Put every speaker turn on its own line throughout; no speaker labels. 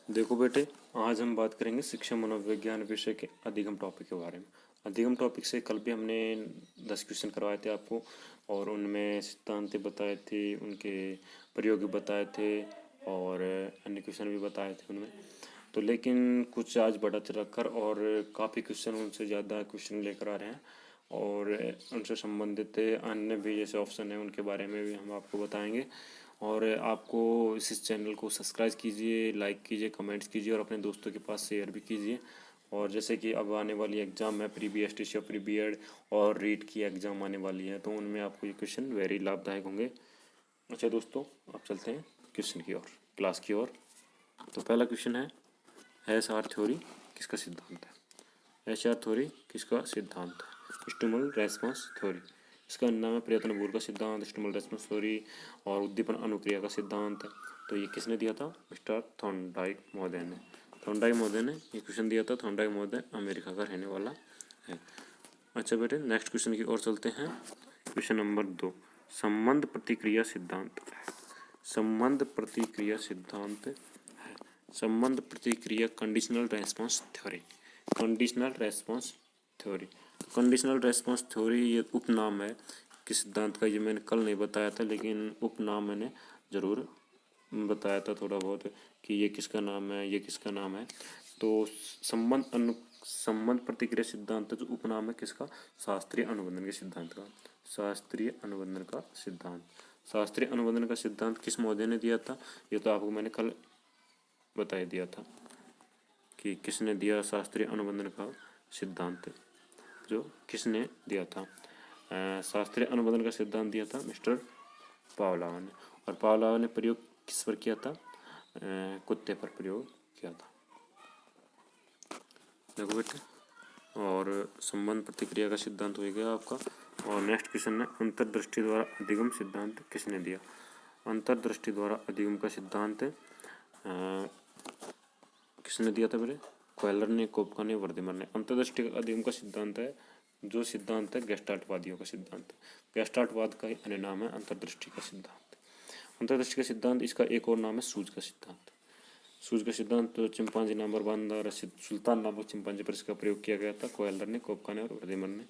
देखो बेटे, आज हम बात करेंगे शिक्षा मनोविज्ञान विषय के अधिगम टॉपिक के बारे में। अधिगम टॉपिक से कल भी हमने 10 क्वेश्चन करवाए थे आपको, और उनमें सिद्धांत बताए थे, उनके प्रयोग बताए थे, और अन्य क्वेश्चन भी बताए थे उनमें। तो लेकिन कुछ आज बढ़ा चढ़ा कर और काफ़ी क्वेश्चन, उनसे ज़्यादा क्वेश्चन लेकर आ रहे हैं, और उनसे संबंधित अन्य भी जैसे ऑप्शन है उनके बारे में भी हम आपको बताएंगे। और आपको इस चैनल को सब्सक्राइब कीजिए, लाइक कीजिए, कमेंट्स कीजिए, और अपने दोस्तों के पास शेयर भी कीजिए। और जैसे कि अब आने वाली एग्ज़ाम है, प्री BSTC और प्री B.Ed और रीट की एग्ज़ाम आने वाली है, तो उनमें आपको ये क्वेश्चन वेरी लाभदायक होंगे। अच्छा दोस्तों, अब चलते हैं क्वेश्चन की ओर, क्लास की ओर। तो पहला क्वेश्चन है, SR थ्योरी किसका सिद्धांत है? SR थ्योरी किसका सिद्धांत है? Stimulus response theory. इसका नाम है प्रयत्न बूर का सिद्धांत, स्टिमुलस रेस्पॉन्स थ्योरी और उद्दीपन अनुक्रिया का सिद्धांत है। तो ये किसने दिया था? मिस्टर थॉर्नडाइक महोदय ने। थॉर्नडाइक महोदय ने ये क्वेश्चन दिया था। थॉर्नडाइक महोदय अमेरिका का रहने वाला है। अच्छा बेटे, नेक्स्ट क्वेश्चन की ओर चलते हैं। क्वेश्चन नंबर 2, संबंध प्रतिक्रिया सिद्धांत है। संबंध प्रतिक्रिया सिद्धांत है। संबंध प्रतिक्रिया conditional response theory. Conditional response theory. Conditional response theory ये उपनाम है किस सिद्धांत का, ये मैंने कल नहीं बताया था, लेकिन उपनाम मैंने ज़रूर बताया था थोड़ा बहुत कि ये किसका नाम है, ये किसका नाम है। तो संबंध प्रतिक्रिया सिद्धांत जो उपनाम है किसका? शास्त्रीय अनुबंधन के सिद्धांत का। शास्त्रीय अनुबंधन का सिद्धांत। शास्त्रीय अनुबंधन का सिद्धांत किस महोदय ने दिया था? ये तो आपको मैंने कल बता दिया था कि किसने दिया शास्त्रीय अनुबंधन का सिद्धांत, जो किसने दिया था। शास्त्रीय अनुबंधन का सिद्धांत दिया था मिस्टर पावलोव ने। और पावलोव ने प्रयोग किस पर किया था? कुत्ते पर प्रयोग किया था। देखो बेटे, और संबंध प्रतिक्रिया का सिद्धांत हो गया आपका। और नेक्स्ट क्वेश्चन है, अंतर्दृष्टि द्वारा अधिगम सिद्धांत किसने दिया? अंतर्दृष्टि द्वारा अधिगम का सिद्धांत किसने दिया था बेटे? क्वेलर ने, कोपका ने, वर्धमान ने। अंतर्दृष्टि अधिगम का सिद्धांत है जो सिद्धांत है गेस्टाल्टवादियों का सिद्धांत। गेस्टाल्टवाद का अन्य नाम है अंतर्दृष्टि का सिद्धांत। अंतर्दृष्टि का सिद्धांत, इसका एक और नाम है सूज का सिद्धांत। सूज का सिद्धांत तो चिंपांजी नामवर बांदा सुल्तान नामक चिंपांजी पर इसका प्रयोग किया गया था। क्वेलर ने, कोपका ने और वर्धमान ने,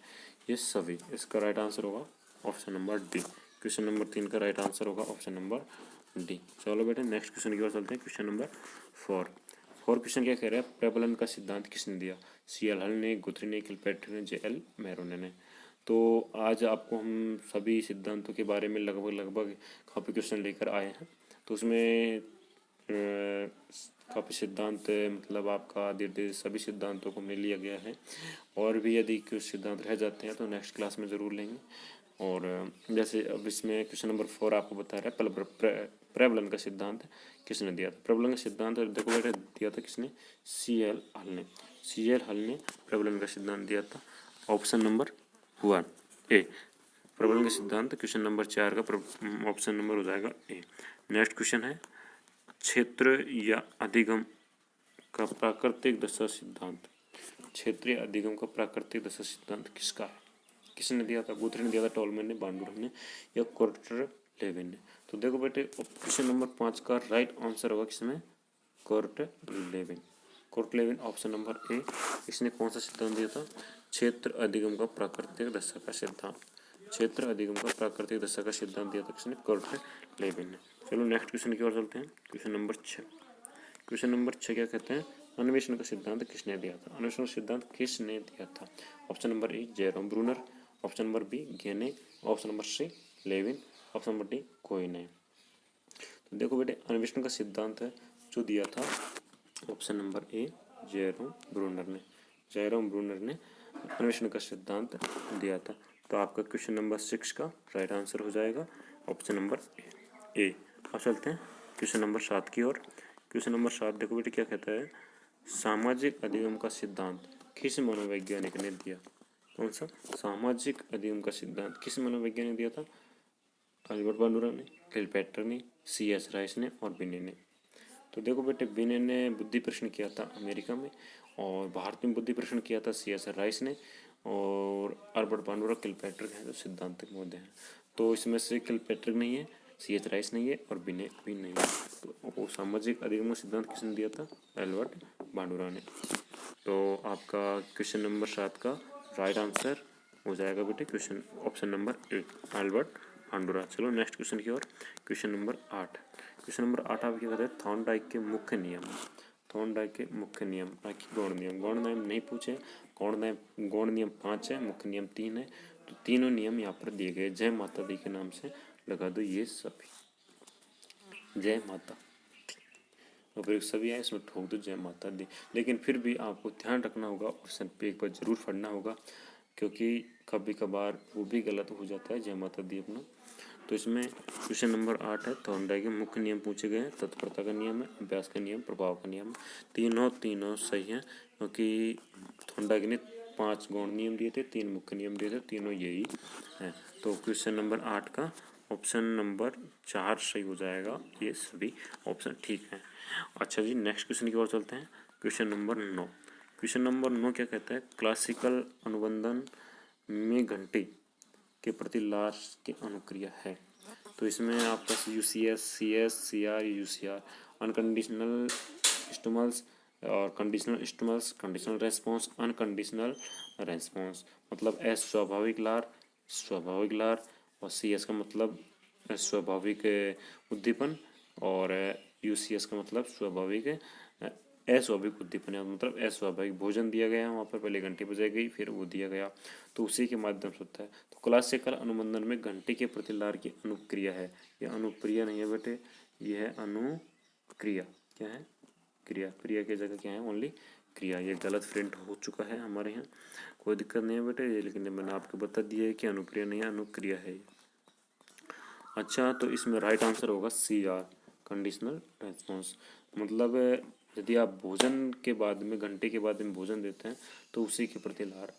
ये सभी। इसका राइट आंसर होगा option number D. Question number 3 का राइट आंसर होगा ऑप्शन नंबर डी। चलो बेटे, नेक्स्ट क्वेश्चन की ओर चलते हैं। Question number 4। क्वेश्चन क्या कह रहा है? प्रबलन का सिद्धांत किसने दिया? CL हल ने, गुथरी ने, किलपैट्रिक ने, JL मेरोने ने। तो आज आपको हम सभी सिद्धांतों के बारे में लगभग काफ़ी क्वेश्चन लेकर आए हैं। तो उसमें काफ़ी सिद्धांत, मतलब आपका धीरे धीरे सभी सिद्धांतों को हमने लिया गया है, और भी यदि कुछ सिद्धांत रह जाते हैं तो नेक्स्ट क्लास में ज़रूर लेंगे। और जैसे अब इसमें क्वेश्चन नंबर 4 आपको बता रहा है प्रबलन का सिद्धांत किसने दिया था? प्रबलन का सिद्धांत देखो बेटा दिया था किसने? CL हल ने। CL हल ने प्रबलन का सिद्धांत दिया था। ऑप्शन नंबर 1 ए प्रबलन का सिद्धांत। क्वेश्चन नंबर 4 का ऑप्शन नंबर हो जाएगा ए। नेक्स्ट क्वेश्चन है, क्षेत्र या अधिगम का प्राकृतिक दशा सिद्धांत। क्षेत्रीय अधिगम का प्राकृतिक दशा सिद्धांत किसका है? किसने दिया था? गुथरी ने दिया था, टॉलमैन ने, बांडुरफ ने, या कोर्टलेविन ने। तो देखो बेटे, क्वेश्चन नंबर 5 का राइट आंसर होगा किसमें? कोर्टलेविन। कोर्टलेविन ऑप्शन नंबर ए। इसने कौन सा सिद्धांत दिया था? क्षेत्र अधिगम का प्राकृतिक दशा का सिद्धांत। क्षेत्र अधिगम का प्राकृतिक दशा का सिद्धांत दिया था किसने? कोर्टलेविन ने। चलो नेक्स्ट क्वेश्चन की ओर चलते हैं। Question number 6। क्वेश्चन नंबर 6 क्या कहते हैं? अन्वेषण का सिद्धांत किसने दिया था? अन्वेषण का सिद्धांत किसने दिया था? Option number A Jerome Bruner, option number B Gagne, option number C Lewin, option number D कोई नहीं। तो देखो बेटे, अन्वेषण का सिद्धांत है जो दिया था option number A Jerome Brunner ने। जेरोम ब्रूनर ने अन्वेषण का सिद्धांत दिया था। तो आपका क्वेश्चन नंबर 6 का राइट आंसर हो जाएगा ऑप्शन नंबर ए। अब चलते हैं क्वेश्चन नंबर 7 की ओर। क्वेश्चन नंबर 7 देखो बेटे क्या कहता है? सामाजिक अधिगम का सिद्धांत किस मनोवैज्ञानिक ने दिया? कौन सा? सामाजिक अधिगम का सिद्धांत किस मनोवैज्ञानिक ने दिया था? अल्बर्ट बांडुरा ने, किलपैट्रिक ने, C.S. राइस ने और बिने ने। तो देखो बेटे, बिने ने बुद्धि प्रश्न किया था अमेरिका में, और भारत में बुद्धि प्रश्न किया था C.S. राइस ने, और अल्बर्ट बांडुरा, किलपैट्रिक हैं जो सिद्धांतिक मुद्दे हैं। तो इसमें से किलपैट्रिक नहीं है, CH राइस नहीं है और बिने भी नहीं है। तो वो सामाजिक अधिगम का सिद्धांत किसने दिया था? एल्बर्ट बांडुरा ने। तो आपका क्वेश्चन नंबर 7 का राइट आंसर हो जाएगा बेटे question option number A, Albert Bandura. चलो नेक्स्ट क्वेश्चन की ओर। Question number 8। क्वेश्चन नंबर 8 आप क्या कहते हैं? थॉर्नडाइक के मुख्य नियम। थॉर्नडाइक के मुख्य नियम, बाकी गौण नियम। गौण नियम नहीं पूछे। गौण नियम 5 है, मुख्य नियम 3 है। तो तीनों नियम यहाँ पर दिए गए। जय माता दी के नाम से लगा दो ये सभी। जय माता और फिर सभी है इसमें ठोक दो जय माता दी। लेकिन फिर भी आपको ध्यान रखना होगा, ऑप्शन पे एक बार जरूर पढ़ना होगा, क्योंकि कभी कभार वो भी गलत हो जाता है जय माता दी अपना। तो इसमें क्वेश्चन नंबर 8 है, थॉर्नडाइक के मुख्य नियम पूछे गए हैं। तत्परता का नियम है, अभ्यास का नियम, प्रभाव का नियम। तीनों सही है, क्योंकि थॉर्नडाइक ने 5 गौण नियम दिए थे, 3 मुख्य नियम दिए थे, तीनों यही है। तो क्वेश्चन नंबर 8 का ऑप्शन नंबर 4 सही हो जाएगा। ये सभी ऑप्शन ठीक है। अच्छा जी, नेक्स्ट क्वेश्चन की ओर चलते हैं। Question number 9। क्वेश्चन नंबर 9 क्या कहता है? क्लासिकल अनुबंधन में घंटे के प्रति लार की अनुक्रिया है। तो इसमें आपका UCS, CS, CR, UCR, unconditional stimulus और conditional stimulus, conditional response, unconditional response. मतलब S स्वाभाविक लार और CS का मतलब स्वाभाविक उद्दीपन और UCS का मतलब स्वाभाविक अस्वाभाविक उद्दीपन है। मतलब अस्वाभाविक भोजन दिया गया है, वहाँ पर पहले घंटी बजाई गई, फिर वो दिया गया, तो उसी के माध्यम से होता है। तो क्लासिकल अनुबंधन में घंटी के प्रति लार की अनुक्रिया है। यह अनुप्रिया नहीं है बेटे, यह है अनुक्रिया। क्या है? क्रिया। क्रिया की जगह क्या है? ओनली क्रिया। ये गलत प्रिंट हो चुका है हमारे यहाँ, कोई दिक्कत नहीं है बेटे ये, लेकिन मैंने आपको बता दिया है कि अनुप्रिया नहीं है, अनुक्रिया है। अच्छा, तो इसमें राइट आंसर होगा CR, कंडीशनल रेस्पॉन्स। मतलब यदि आप भोजन के बाद में, घंटे के बाद में भोजन देते हैं, तो उसी के प्रति लार,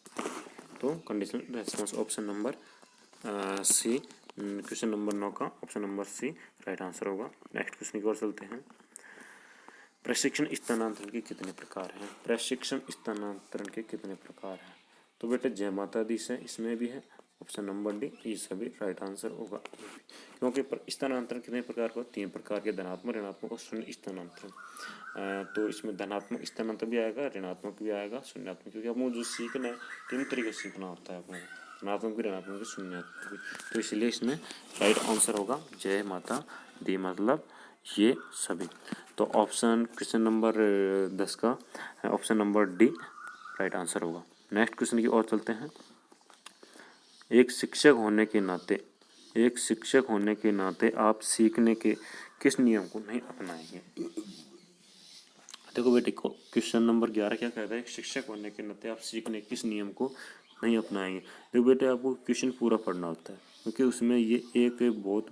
तो conditional response. Option number C, question number 9 का option number C right answer होगा। नेक्स्ट क्वेश्चन की ओर चलते हैं। प्रशिक्षण स्थानांतरण के कितने प्रकार हैं? प्रशिक्षण स्थानांतरण के कितने प्रकार हैं? तो बेटे जय माता दी से इसमें भी है, ऑप्शन नंबर डी, ये सभी राइट आंसर होगा। क्योंकि स्थानांतरण कितने प्रकार का? 3 प्रकार के, धनात्मक, ऋणात्मक और शून्य स्थानांतरण। तो इसमें धनात्मक स्थानांतरण भी आएगा, ऋणात्मक भी आएगा, शून्यात्मक, क्योंकि आपको जो सीखना है 3 तरीके से सीखना होता है अपने, धनात्मक भी, ऋणात्मक भी, शून्यात्मक भी। तो इसलिए इसमें राइट आंसर होगा जय माता दी, मतलब ये सभी। तो ऑप्शन क्वेश्चन नंबर 10 का option number D right answer होगा। नेक्स्ट क्वेश्चन की ओर चलते हैं। एक शिक्षक होने के नाते आप सीखने के किस नियम को नहीं अपनाएंगे? देखो बेटे, क्वेश्चन नंबर 11 क्या कहता है? शिक्षक होने के नाते आप सीखने किस नियम को नहीं अपनाएंगे। देखो बेटे, आपको क्वेश्चन पूरा पढ़ना होता है, क्योंकि उसमें ये एक बहुत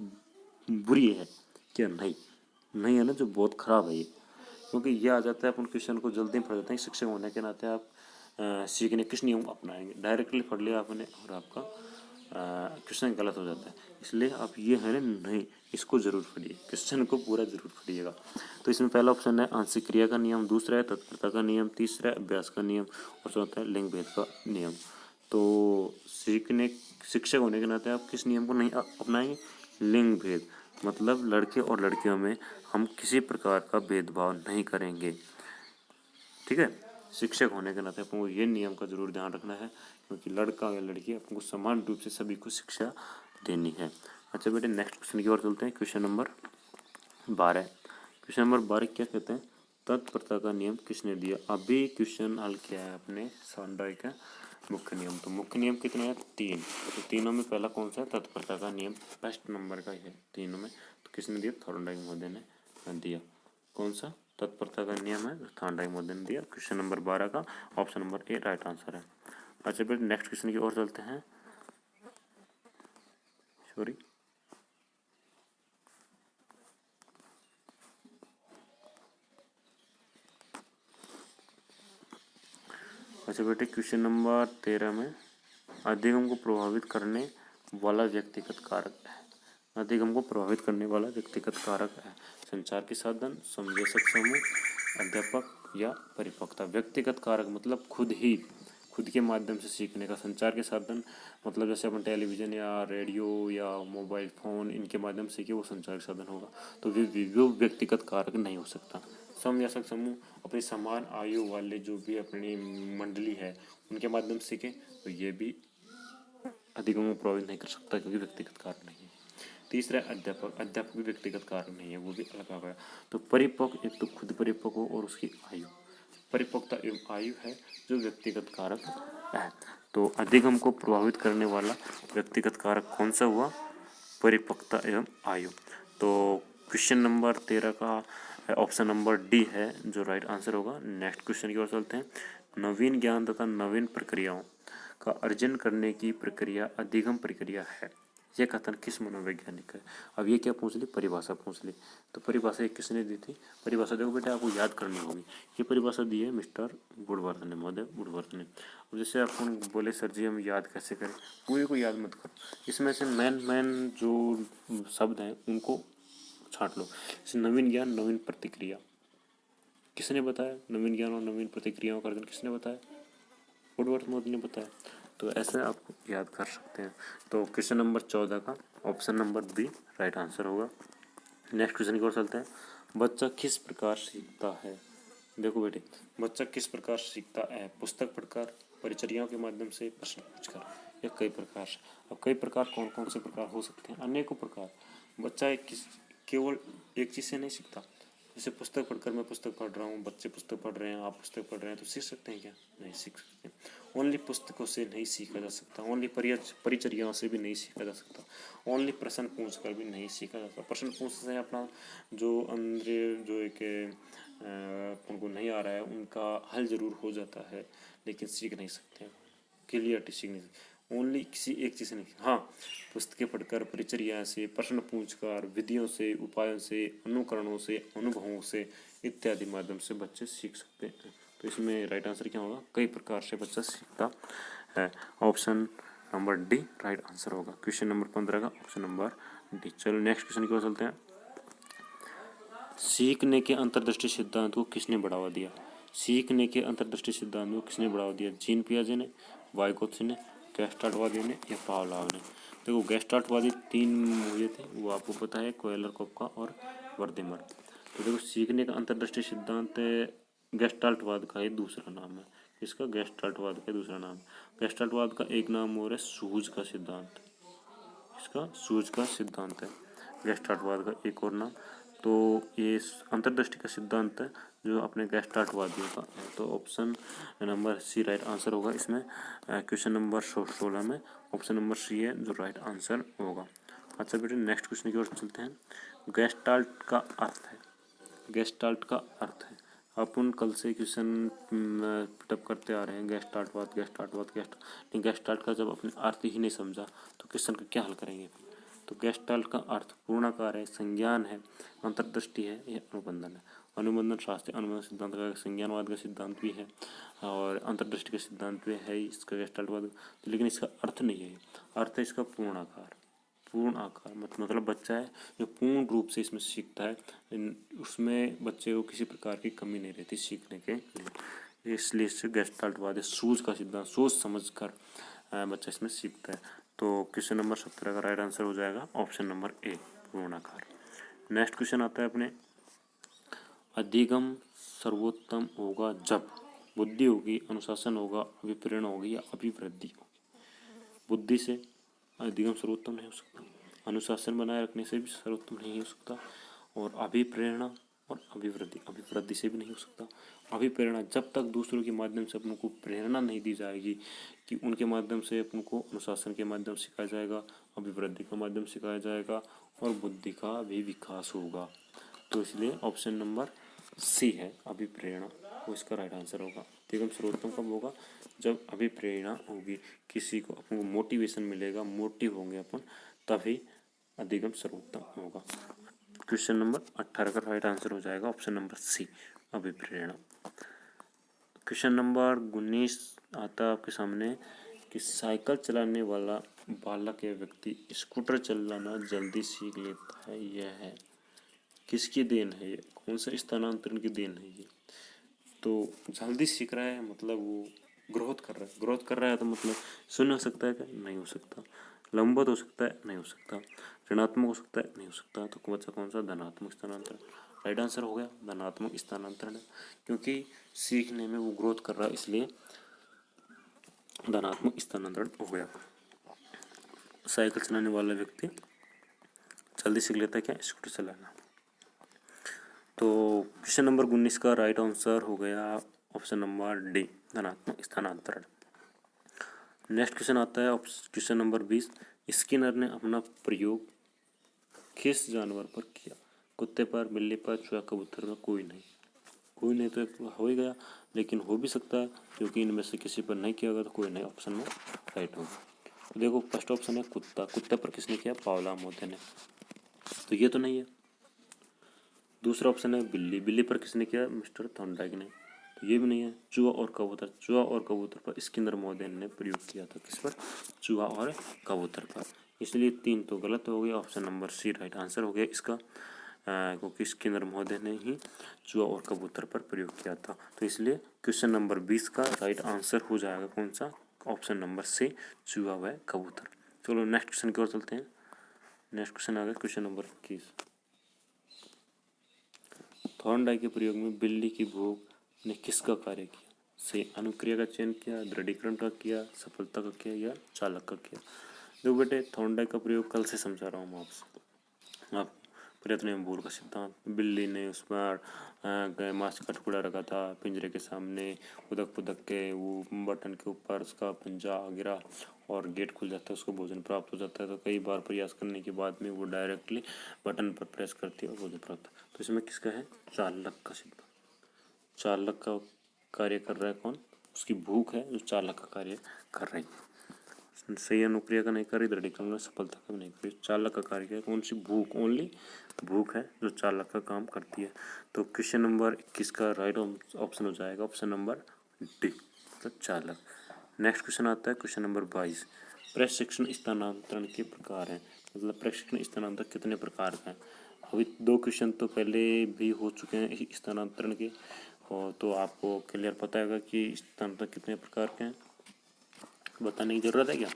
बुरी है, क्या नहीं है ना, जो बहुत खराब है ये, क्योंकि ये आ जाता है अपन क्वेश्चन को जल्दी पढ़ जाते हैं। शिक्षक होने के नाते आप सीखने किस नियम को अपनाएंगे, डायरेक्टली पढ़ लिया आपने और आपका क्वेश्चन गलत हो जाता है। इसलिए आप ये है ना, नहीं, इसको जरूर पढ़िए, क्वेश्चन को पूरा जरूर पढ़िएगा। तो इसमें पहला ऑप्शन है आंशिक क्रिया का नियम, दूसरा है तत्परता का नियम, तीसरा है अभ्यास का नियम और चौथा है लिंग भेद का नियम। तो शिक्षक होने के नाते आप किस नियम को नहीं अपनाएंगे? लिंग भेद, मतलब लड़के और लड़कियों में हम किसी प्रकार का भेदभाव नहीं करेंगे। ठीक है, शिक्षक होने के नाते अपन को ये नियम का जरूर ध्यान रखना है, क्योंकि लड़का या लड़की अपन को समान रूप से सभी को शिक्षा देनी है। अच्छा बेटे, नेक्स्ट क्वेश्चन की ओर चलते हैं। Question number 12। क्वेश्चन नंबर 12 क्या कहते हैं? तत्परता का नियम किसने दिया? अभी क्वेश्चन हल किया है अपने थॉर्नडाइक का मुख्य नियम। तो मुख्य नियम कितने हैं? 3। तो तीनों में पहला कौन सा है? तत्परता का नियम फर्स्ट नंबर का है तीनों में। तो किसने दिया? थॉर्नडाइक महोदय ने दिया। कौन सा? तत्परता का नियम है, थॉर्नडाइक महोदय ने दिया। क्वेश्चन नंबर 12 का ऑप्शन नंबर ए राइट आंसर है। अच्छा बेटे, नेक्स्ट क्वेश्चन की ओर चलते हैं। अच्छा बेटे, क्वेश्चन नंबर 13 में अधिगम को प्रभावित करने वाला व्यक्तिगत कारक है। अधिगम को प्रभावित करने वाला व्यक्तिगत कारक है संचार के साधन, समझ समूह, अध्यापक या परिपक्वता। व्यक्तिगत कारक मतलब खुद खुद के माध्यम से सीखने का संचार के साधन, मतलब जैसे अपन टेलीविज़न या रेडियो या मोबाइल फ़ोन इनके माध्यम से सीखे, वो संचार के साधन होगा। तो वो व्यक्तिगत कारक नहीं हो सकता। समवयस्क समूह अपनी समान आयु वाले जो भी अपनी मंडली है उनके माध्यम से सीखे, तो ये भी अधिगम को प्रभावित नहीं कर सकता, क्योंकि व्यक्तिगत कारण नहीं है। तीसरा अध्यापक भी व्यक्तिगत कारण नहीं है, वो भी अलग आ गया। तो परिपक्व, एक तो खुद परिपक्व हो और उसकी आयु, परिपक्वता एवं आयु है जो व्यक्तिगत कारक है। तो अधिगम को प्रभावित करने वाला व्यक्तिगत कारक कौन सा हुआ? परिपक्वता एवं आयु। तो क्वेश्चन नंबर 13 का ऑप्शन नंबर डी है जो राइट आंसर होगा। नेक्स्ट क्वेश्चन की ओर चलते हैं। नवीन ज्ञान तथा नवीन प्रक्रियाओं का अर्जन करने की प्रक्रिया अधिगम प्रक्रिया है, यह कथन किस मनोवैज्ञानिक है? अब ये क्या पूछ ली? परिभाषा पूछ ली। तो परिभाषा एक किसने दी थी? परिभाषा देखो बेटा, आपको याद करनी होगी। ये परिभाषा दी है मिस्टर वुडवर्थ ने, महोदय वुडवर्थ ने। और जैसे अपन बोले सर जी हम याद कैसे करें, पूरे को याद मत करो, इसमें से मेन जो शब्द हैं उनको छांट लो। जैसे नवीन ज्ञान नवीन प्रतिक्रिया, किसने बताया? नवीन ज्ञान और नवीन प्रतिक्रियाओं का अर्जन किसने बताया? वुडवर्थ मोदी ने बताया। तो ऐसे आप याद कर सकते हैं। तो क्वेश्चन नंबर 14 का option number B right answer होगा। नेक्स्ट क्वेश्चन की ओर चलते हैं। बच्चा किस प्रकार सीखता है? देखो बेटे, बच्चा किस प्रकार सीखता है? पुस्तक पढ़कर, परिचर्याओं के माध्यम से, प्रश्न पूछकर, या कई प्रकार से। अब कई प्रकार कौन कौन से प्रकार हो सकते हैं? अनेकों प्रकार। बच्चा केवल एक चीज़ से नहीं सीखता। जैसे पुस्तक पढ़कर, मैं पुस्तक पढ़ रहा हूँ, बच्चे पुस्तक पढ़ रहे हैं, आप पुस्तक पढ़ रहे हैं, तो सीख सकते हैं क्या? नहीं सीख सकते। ओनली पुस्तकों से नहीं सीखा जा सकता, ओनली परिचर्याओं से भी नहीं सीखा जा सकता, ओनली प्रश्न पूछ कर भी नहीं सीखा जा सकता। प्रश्न पूछने से अपना जो अंदर जो एक उनको नहीं आ रहा है उनका हल जरूर हो जाता है, लेकिन सीख नहीं सकते, क्लियरिटी सीख नहीं सकते। ओनली किसी एक चीज़ से नहीं, हाँ पुस्तकें पढ़कर, परिचर्या से, प्रश्न पूछकर, विधियों से, उपायों से, अनुकरणों से, अनुभवों से इत्यादि माध्यम से बच्चे सीख सकते हैं। तो इसमें राइट आंसर क्या होगा? कई प्रकार से बच्चा सीखता है। Option number D right answer होगा। क्वेश्चन नंबर 15 का ऑप्शन नंबर डी। चलो नेक्स्ट क्वेश्चन की ओर चलते हैं। सीखने के अंतर्दृष्टि सिद्धांत को किसने बढ़ावा दिया? सीखने के अंतर्दृष्टि सिद्धांत को किसने बढ़ावा दिया? जीन पियाजे ने, वाइगोत्स्की ने, गेस्टाल्टवादियों ने, या पावलोव ने? देखो गेस्टाल्टवादी 3 हुए थे, वो आपको पता है, कोयलर, कोपका और वर्देमर। तो देखो सीखने का अंतर्दृष्टि सिद्धांत गेस्टाल्टवाद का ही दूसरा नाम है। इसका गेस्टाल्टवाद का दूसरा नाम। गेस्टाल्टवाद का एक नाम और है सूझ का सिद्धांत। इसका सूझ का सिद्धांत है गेस्टाल्टवाद का एक और नाम। तो ये अंतर्दृष्टि का सिद्धांत है जो अपने गेस्टाल्टवादियों का है। तो option number C right answer होगा। इसमें क्वेश्चन नंबर 16 में ऑप्शन नंबर सी है जो राइट आंसर होगा। अच्छा बेटे नेक्स्ट क्वेश्चन की ओर चलते हैं। गेस्टाल्ट का अर्थ है, गेस्टाल्ट का अर्थ है, अपन कल से क्वेश्चन पुटअप करते आ रहे हैं, गेस्टाल्टवाद गेस्टाल्टवाद लेकिन गेस्टाल्ट का जब अपने अर्थ ही नहीं समझा तो क्वेश्चन का क्या हल करेंगे? तो गेस्टाल्ट का अर्थ पूर्णाकार है, संज्ञान है, अंतर्दृष्टि है, यह अनुबंधन है। अनुबंधन शास्त्रीय अनुबंधन सिद्धांत का संज्ञानवाद का सिद्धांत भी है और अंतर्दृष्टि का सिद्धांत भी है इसका गेस्टाल्टवाद, लेकिन इसका अर्थ नहीं है। अर्थ है इसका पूर्णाकार, पूर्ण आकार, मतलब बच्चा है जो पूर्ण रूप से इसमें सीखता है, उसमें बच्चे को किसी प्रकार की कमी नहीं रहती सीखने के लिए, इसलिए इससे गेस्टाल्टवाद है, सूझ का सिद्धांत, सोच समझ कर बच्चा इसमें सीखता है। तो क्वेश्चन नंबर 17 का राइट आंसर हो जाएगा ऑप्शन नंबर ए पूर्णाकार। नेक्स्ट क्वेश्चन आता है अपने, अधिगम सर्वोत्तम होगा जब बुद्धि होगी, अनुशासन होगा, अभिप्रेरणा होगी, या अभिवृद्धि होगी। बुद्धि से अधिगम सर्वोत्तम नहीं हो सकता, अनुशासन बनाए रखने से भी सर्वोत्तम नहीं हो सकता, और अभिप्रेरणा और अभिवृद्धि से भी नहीं हो सकता। अभिप्रेरणा, जब तक दूसरों के माध्यम से अपन को प्रेरणा नहीं दी जाएगी कि उनके माध्यम से अपन को अनुशासन के माध्यम से सिखाया जाएगा, अभिवृद्धि के माध्यम से सिखाया जाएगा, और बुद्धि का भी विकास होगा। तो इसलिए ऑप्शन नंबर सी है अभिप्रेरणा, वो इसका राइट आंसर होगा। अधिगम सर्वोत्तम कब होगा? जब अभिप्रेरणा होगी, किसी को अपन को मोटिवेशन मिलेगा, मोटिव होंगे अपन, तभी अधिगम सर्वोत्तम होगा। क्वेश्चन नंबर 18 का राइट आंसर हो जाएगा ऑप्शन नंबर सी अभिप्रेरणा। क्वेश्चन नंबर 19 आता है आपके सामने कि साइकिल चलाने वाला बालक या व्यक्ति स्कूटर चलाना जल्दी सीख लेता है, यह है किसकी देन है? ये कौन सा स्थानांतरण की देन है? ये तो जल्दी सीख रहा है, मतलब वो ग्रोथ कर रहा है। ग्रोथ कर रहा है तो मतलब शून्य हो सकता है क्या? नहीं हो सकता। लंबवत हो सकता है? नहीं हो सकता। ऋणात्मक हो सकता है? नहीं हो सकता। तो बचा कौन सा? धनात्मक स्थानांतरण। राइट आंसर हो गया धनात्मक स्थानांतरण है, क्योंकि सीखने में वो ग्रोथ कर रहा है, इसलिए धनात्मक स्थानांतरण हो गया। साइकिल चलाने वाला व्यक्ति जल्दी सीख लेता है क्या? स्कूटर चलाना। तो क्वेश्चन नंबर 19 का राइट आंसर हो गया ऑप्शन नंबर डी, धनात्मक स्थानांतरण। नेक्स्ट क्वेश्चन आता है क्वेश्चन नंबर 20। स्किनर ने अपना प्रयोग किस जानवर पर किया? कुत्ते पर, बिल्ली पर, चूहा, कबूतर पर? कोई नहीं। कोई नहीं तो हो ही गया, लेकिन हो भी सकता है, क्योंकि इनमें से किसी पर नहीं किया होगा तो कोई नहीं ऑप्शन में राइट होगा। तो देखो फर्स्ट ऑप्शन है कुत्ता। कुत्ते पर किसने किया? पावला मोते ने, तो ये तो नहीं है। दूसरा ऑप्शन है बिल्ली। बिल्ली पर किसने किया? मिस्टर थॉर्नडाइक ने, तो ये भी नहीं है। चूहा और कबूतर। चूहा और कबूतर पर स्किनर महोदय ने प्रयोग किया था। किस पर? चूहा और कबूतर पर। इसलिए 3 तो गलत हो गया। Option number C right answer हो गया इसका, क्योंकि स्किनर महोदय ने ही चूहा और कबूतर पर प्रयोग किया था। तो इसलिए क्वेश्चन नंबर 20 का राइट आंसर हो जाएगा कौन सा? ऑप्शन नंबर सी, चूहा व कबूतर। चलो नेक्स्ट क्वेश्चन की ओर चलते हैं। नेक्स्ट क्वेश्चन आ गया क्वेश्चन नंबर 21। थॉर्नडाइक के प्रयोग में बिल्ली की भूख ने किसका कार्य किया? सही अनुक्रिया का चयन किया, दृढ़ीकरण का किया, सफलता का किया या चालक का किया? देखो बेटे, थॉर्नडाइक का प्रयोग कल से समझा रहा हूँ मैं आपसे। आप प्रयत्न एवं भूल का सिद्धांत। बिल्ली ने उस पर मांस का टुकड़ा रखा था पिंजरे के सामने, उदक पुदक के वो बटन के ऊपर उसका पंजा गिरा और गेट खुल जाता है, उसको भोजन प्राप्त हो जाता है। तो कई बार प्रयास करने के बाद में वो डायरेक्टली बटन पर प्रेस करती है और भोजन प्राप्त। तो इसमें किसका है? चालक का सिद्धांत। चालक का कार्य कर रहा है कौन? उसकी भूख है जो चालक का कार्य कर रही है। सही अनुक्रिया का नहीं कर रही, दृढ़ीकरण में सफलता का नहीं कर रही, चालक का कार्य है। कौन सी? भूख। ओनली भूख है जो चालक का काम करती है। तो क्वेश्चन नंबर 21 का राइट ऑप्शन हो जाएगा ऑप्शन नंबर डी, तो चालक। नेक्स्ट क्वेश्चन आता है क्वेश्चन नंबर 22। प्रशिक्षण स्थानांतरण के प्रकार हैं, मतलब प्रशिक्षण स्थानांतरण कितने प्रकार का है? अभी 2 क्वेश्चन तो पहले भी हो चुके हैं स्थानांतरण के, और तो आपको क्लियर पता होगा कि स्थानांतरण कितने प्रकार के हैं। बताने की ज़रूरत है क्या?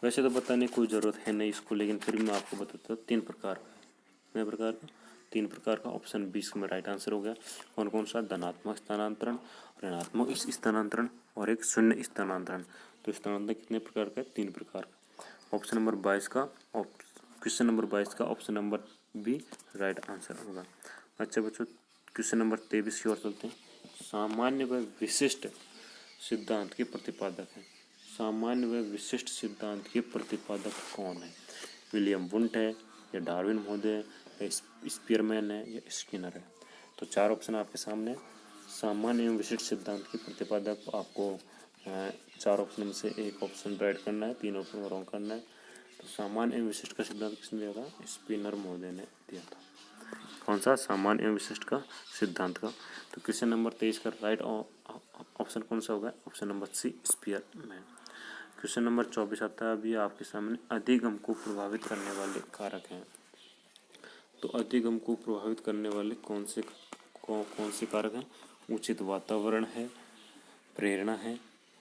वैसे तो बताने की कोई ज़रूरत है नहीं इसको, लेकिन फिर भी मैं आपको बताता हूँ 3 प्रकार का। कितने प्रकार का? 3 प्रकार का। ऑप्शन 20 में राइट आंसर हो गया। कौन कौन सा? धनात्मक स्थानांतरण, ऋणात्मक स्थानांतरण और एक शून्य स्थानांतरण। तो स्थानांतरण कितने प्रकार का है? 3 प्रकार का। ऑप्शन नंबर 22 का, क्वेश्चन नंबर 22 का option number B right answer होगा। अच्छा बच्चों, क्वेश्चन नंबर 23 की ओर चलते हैं। सामान्य व विशिष्ट सिद्धांत के प्रतिपादक हैं। सामान्य व विशिष्ट सिद्धांत के प्रतिपादक कौन है? विलियम वुंट है या डार्विन महोदय या स्पीयरमैन है या स्किनर है? तो 4 ऑप्शन आपके सामने। सामान्य एवं विशिष्ट सिद्धांत के प्रतिपादक आपको 4 ऑप्शन में से एक ऑप्शन राइट करना है, 3 ऑप्शन रॉन्ग करना है। तो सामान्य एवं विशिष्ट का सिद्धांत किसने दिया था? स्पिनर महोदय ने दिया था। कौन सा? सामान्य एवं विशिष्ट का सिद्धांत का। तो क्वेश्चन नंबर 23 का राइट ऑप्शन कौन सा होगा? Option number C, Spearman. Question number 24 आता है अभी आपके सामने। अधिगम को प्रभावित करने वाले कारक हैं। तो अधिगम को प्रभावित करने वाले कौन से कारक हैं? उचित वातावरण है, प्रेरणा है,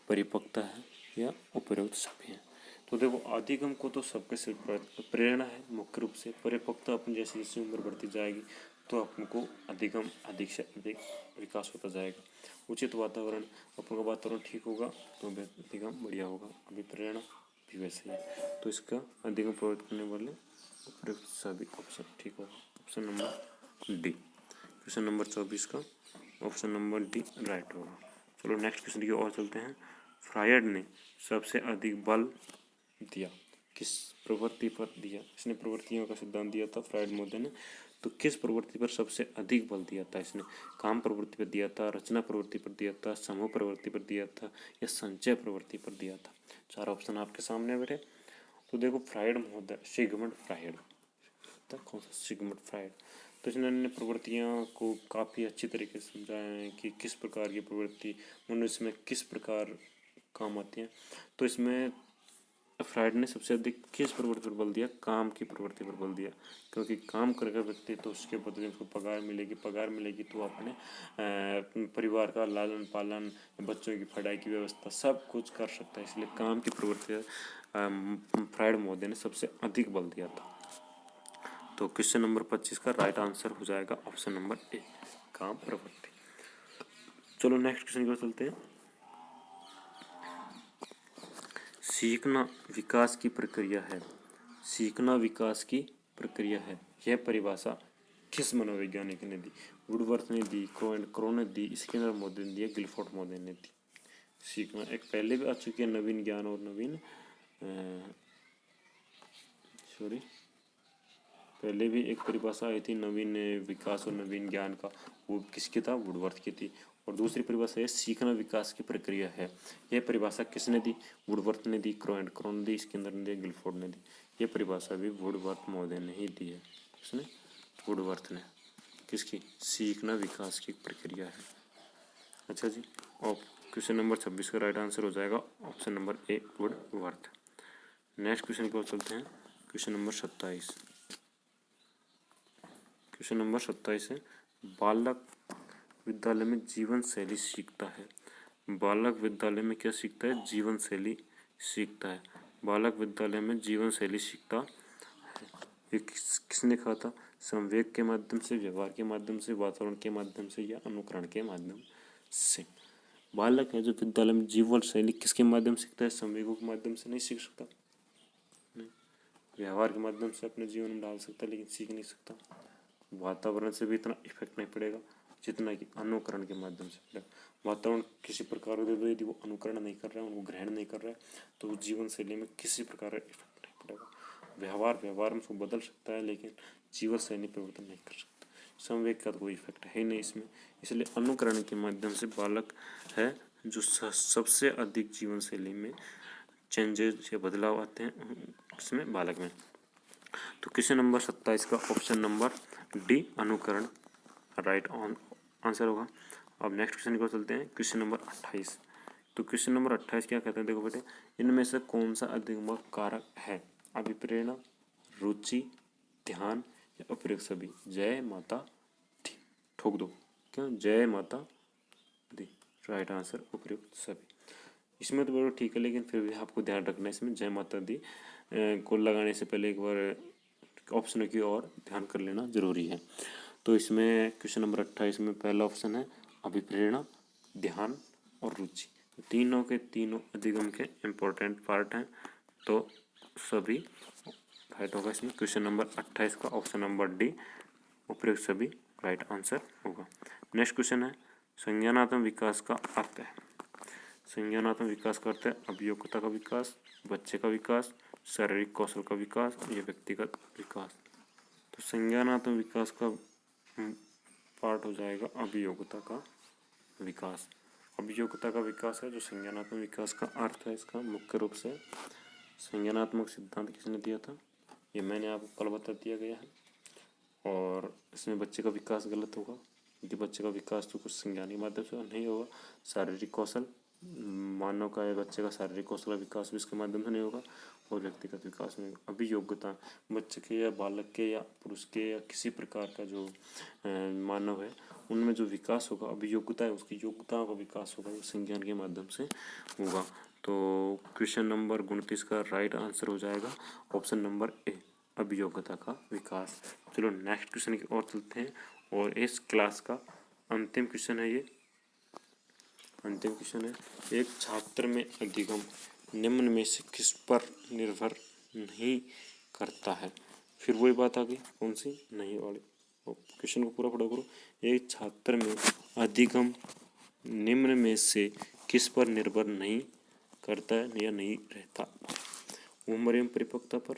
परिपक्वता है या उपरोक्त सभी हैं? तो देखो, अधिगम को तो सबके से प्रेरणा है मुख्य रूप से। परिपक्वता अपन जैसे जैसे उम्र बढ़ती जाएगी तो अपन को अधिगम अधिक से अधिक विकास होता जाएगा। उचित वातावरण, अपन का वातावरण ठीक होगा तो अधिगम बढ़िया होगा। अभी प्रेरणा भी वैसे ही है। तो इसका अधिगम प्रभावित करने वाले उपयुक्त सभी ऑप्शन ठीक होगा। Option number D. Question number 24 का ऑप्शन नंबर डी राइट होगा। चलो नेक्स्ट क्वेश्चन की ओर चलते हैं। फ्रायड ने सबसे अधिक बल दिया किस प्रवृत्ति पर दिया? इसने प्रवृत्तियों का सिद्धांत दिया था फ्रायड महोदय ने। तो किस प्रवृत्ति पर सबसे अधिक बल दिया था इसने? काम प्रवृत्ति पर दिया था, रचना प्रवृत्ति पर दिया था, समूह प्रवृत्ति पर दिया था या संचय प्रवृत्ति पर दिया था? 4 ऑप्शन आपके सामने बैठे। तो देखो, फ्रायड महोदय, सिगमंड फ्रायड, कौन सा? Sigmund Freud. तो इन्होंने प्रवृत्तियों को काफ़ी अच्छी तरीके से समझाया है कि किस प्रकार की प्रवृत्ति मनुष्य में किस प्रकार काम आती है। तो इसमें फ्रायड ने सबसे अधिक किस प्रवृत्ति पर बल दिया? काम की प्रवृत्ति पर बल दिया, क्योंकि काम करेगा व्यक्ति तो उसके बदले उसको पगार मिलेगी तो अपने परिवार का लालन पालन, बच्चों की पढ़ाई की व्यवस्था सब कुछ कर सकता है। इसलिए काम की प्रवृत्ति फ्रायड महोदय ने सबसे अधिक बल दिया था। तो क्वेश्चन नंबर 25 का राइट आंसर हो जाएगा ऑप्शन नंबर ए, काम प्रवृत्ति। चलो नेक्स्ट क्वेश्चन की ओर चलते हैं। सीखना विकास की प्रक्रिया है। सीखना विकास की प्रक्रिया है, यह परिभाषा किस मनोवैज्ञानिक ने दी? वुडवर्थ ने दी, क्रो ने दी, स्किनर महोदय ने दी, गिलफोर्ड महोदय ने दी। सीखना एक पहले भी आ चुकी है, नवीन ज्ञान और नवीन पहले भी एक परिभाषा आई थी नवीन विकास और नवीन ज्ञान का, वो किसकी था? वुडवर्थ की थी। और दूसरी परिभाषा है सीखना विकास की प्रक्रिया है, यह परिभाषा किसने दी? वुडवर्थ ने दी, क्रो ने दी, स्किनर ने दी, गिलफोर्ड ने दी। ये परिभाषा भी वुडवर्थ महोदय ने ही दी है। किसने? वुडवर्थ ने। किसकी? सीखना विकास की प्रक्रिया है। अच्छा जी, और क्वेश्चन नंबर 26 का राइट आंसर हो जाएगा ऑप्शन नंबर ए, वुडवर्थ। नेक्स्ट क्वेश्चन की ओर चलते हैं। Question number 27। क्वेश्चन नंबर 27 है, बालक विद्यालय में जीवन शैली सीखता है। बालक विद्यालय में क्या सीखता है? जीवन शैली सीखता है। बालक विद्यालय में जीवन शैली सीखता है। ये किसने कहा था? संवेग के माध्यम से, व्यवहार के माध्यम से, वातावरण के माध्यम से या अनुकरण के माध्यम से। बालक है जो विद्यालय में जीवन शैली किसके माध्यम से सीखता है? संवेगों के माध्यम से नहीं सीख सकता, नहीं। व्यवहार के माध्यम से अपने जीवन में डाल सकता है, लेकिन सीख नहीं सकता। वातावरण से भी इतना इफेक्ट नहीं पड़ेगा जितना कि अनुकरण के माध्यम से पड़ेगा। वातावरण किसी प्रकार का यदि वो अनुकरण नहीं कर रहा है, उनको ग्रहण नहीं कर रहा है, तो जीवन शैली में किसी प्रकार का इफेक्ट नहीं पड़ेगा। व्यवहार में उसको बदल सकता है, लेकिन जीवन शैली परिवर्तन नहीं कर सकता। संवेग का तो कोई इफेक्ट है ही नहीं इसमें। इसलिए अनुकरण के माध्यम से बालक है जो सबसे अधिक जीवन शैली में चेंजेस या बदलाव आते हैं इसमें, बालक में। तो क्वेश्चन नंबर 27 का ऑप्शन नंबर डी, अनुकरण, राइट आंसर होगा। अब नेक्स्ट क्वेश्चन को चलते हैं। Question number 28। तो क्वेश्चन नंबर 28 क्या कहते हैं? देखो बेटे, इनमें से कौन सा अधिगमक कारक है? अभिप्रेरणा, रुचि, ध्यान या अप्रयुक्त सभी? जय माता दी, ठोक दो। क्यों? जय माता दी, राइट आंसर अप्रयुक्त सभी। इसमें तो बड़ा ठीक है, लेकिन फिर भी आपको ध्यान रखना है इसमें जय माता दी को लगाने से पहले एक बार ऑप्शन की ओर ध्यान कर लेना जरूरी है। तो इसमें क्वेश्चन नंबर 28 में पहला ऑप्शन है अभिप्रेरणा, ध्यान और रुचि। तीनों के तीनों अधिगम के इम्पोर्टेंट पार्ट हैं, तो सभी राइट होगा इसमें। क्वेश्चन नंबर 28 का ऑप्शन नंबर डी, उपयुक्त सभी, राइट आंसर होगा। नेक्स्ट क्वेश्चन है, संज्ञानात्मक विकास का अर्थ है। संज्ञानात्मक विकास का अर्थ है अभियोग्यता का विकास, बच्चे का विकास, शारीरिक कौशल का विकास या व्यक्तिगत विकास। तो संज्ञानात्मक विकास का पार्ट हो जाएगा अभियोग्यता का विकास। अभियोग्यता का विकास है जो संज्ञानात्मक विकास का अर्थ है। इसका मुख्य रूप से संज्ञानात्मक सिद्धांत किसने दिया था? ये मैंने आपको कल बता दिया गया है। और इसमें बच्चे का विकास गलत होगा, क्योंकि बच्चे का विकास तो कुछ संज्ञान के माध्यम से नहीं होगा। शारीरिक कौशल, मानव का या बच्चे का शारीरिक कौशल का विकास भी इसके माध्यम से नहीं होगा, और व्यक्तिगत विकास में अभियोग्यता बच्चे के या बालक के या पुरुष के या किसी प्रकार का जो मानव है उनमें जो विकास होगा, अभियोग्यता है, उसकी योग्यताओं का विकास होगा, वो संज्ञान के माध्यम से होगा। तो क्वेश्चन नंबर 29 का राइट आंसर हो जाएगा ऑप्शन नंबर ए, अभियोग्यता का विकास। चलो नेक्स्ट क्वेश्चन की ओर चलते हैं, और इस क्लास का अंतिम क्वेश्चन है। ये अंतिम क्वेश्चन है, एक छात्र में अधिगम निम्न में से किस पर निर्भर नहीं करता है? फिर वही बात आ गई, कौन सी? नहीं वाली। क्वेश्चन को पूरा पढ़ो करो। एक छात्र में अधिगम निम्न में से किस पर निर्भर नहीं करता है या नहीं रहता? उम्र एवं परिपक्वता पर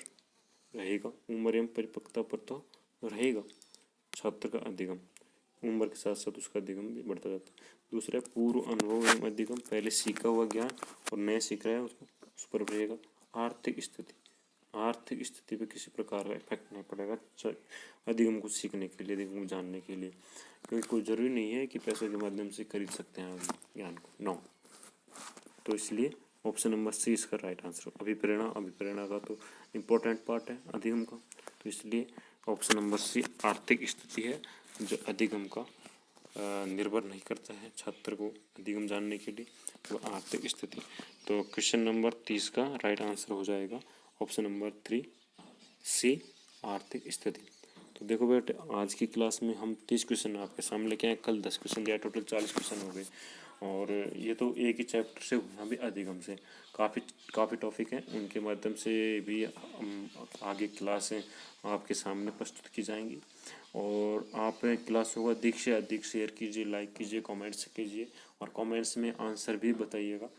रहेगा। उम्र एवं परिपक्वता पर तो रहेगा छात्र का अधिगम, उम्र के साथ साथ उसका अधिगम भी बढ़ता जाता है। दूसरा, पूर्व अनुभव एवं अधिगम, पहले सीखा हुआ ज्ञान और नया सीख रहा है उसको, उस पर रहेगा। आर्थिक स्थिति पे किसी प्रकार का इफेक्ट नहीं पड़ेगा अधिगम को सीखने के लिए, अधिगम को जानने के लिए, क्योंकि कोई ज़रूरी नहीं है कि पैसों के माध्यम से खरीद सकते हैं ज्ञान को, नो। तो इसलिए ऑप्शन नंबर सी इसका राइट आंसर। अभिप्रेरणा का तो इम्पोर्टेंट पार्ट है अधिगम का, तो इसलिए ऑप्शन नंबर सी आर्थिक स्थिति है जो अधिगम का निर्भर नहीं करता है छात्र को अधिगम जानने के लिए, वो आर्थिक स्थिति। तो क्वेश्चन नंबर 30 का राइट आंसर हो जाएगा ऑप्शन नंबर 3 सी आर्थिक स्थिति। तो देखो बेटे, आज की क्लास में हम 30 क्वेश्चन आपके सामने लेके आए, कल 10 क्वेश्चन दिया, टोटल 40 क्वेश्चन हो गए। और ये तो एक ही चैप्टर से हुआ भी, अधिगम से काफ़ी टॉपिक हैं, उनके माध्यम से भी हम आगे क्लासें आपके सामने प्रस्तुत की जाएंगी। और आप क्लासों को अधिक से अधिक शेयर कीजिए, लाइक कीजिए, कमेंट्स कीजिए, और कमेंट्स में आंसर भी बताइएगा।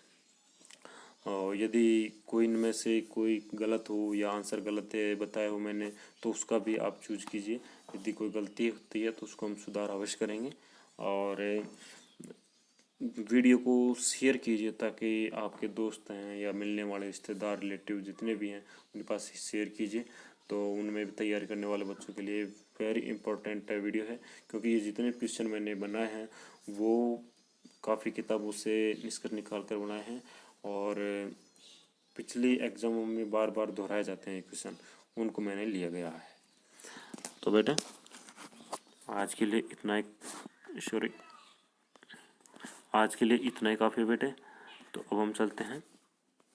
और यदि कोई इनमें से कोई गलत हो या आंसर गलत है बताया हो मैंने, तो उसका भी आप चूज कीजिए। यदि कोई गलती होती है तो उसको हम सुधार अवश्य करेंगे। और वीडियो को शेयर कीजिए ताकि आपके दोस्त हैं या मिलने वाले रिश्तेदार रिलेटिव जितने भी हैं उनके पास शेयर कीजिए, तो उनमें भी तैयारी करने वाले बच्चों के लिए वेरी इंपॉर्टेंट वीडियो है। क्योंकि ये जितने क्वेश्चन मैंने बनाए हैं वो काफ़ी किताबों से निष्कर्ष निकाल कर बनाए हैं, और पिछली एग्जामों में बार बार दोहराए जाते हैं क्वेश्चन, उनको मैंने लिया गया है। तो बेटा आज के लिए इतना ही काफ़ी है बेटे। तो अब हम चलते हैं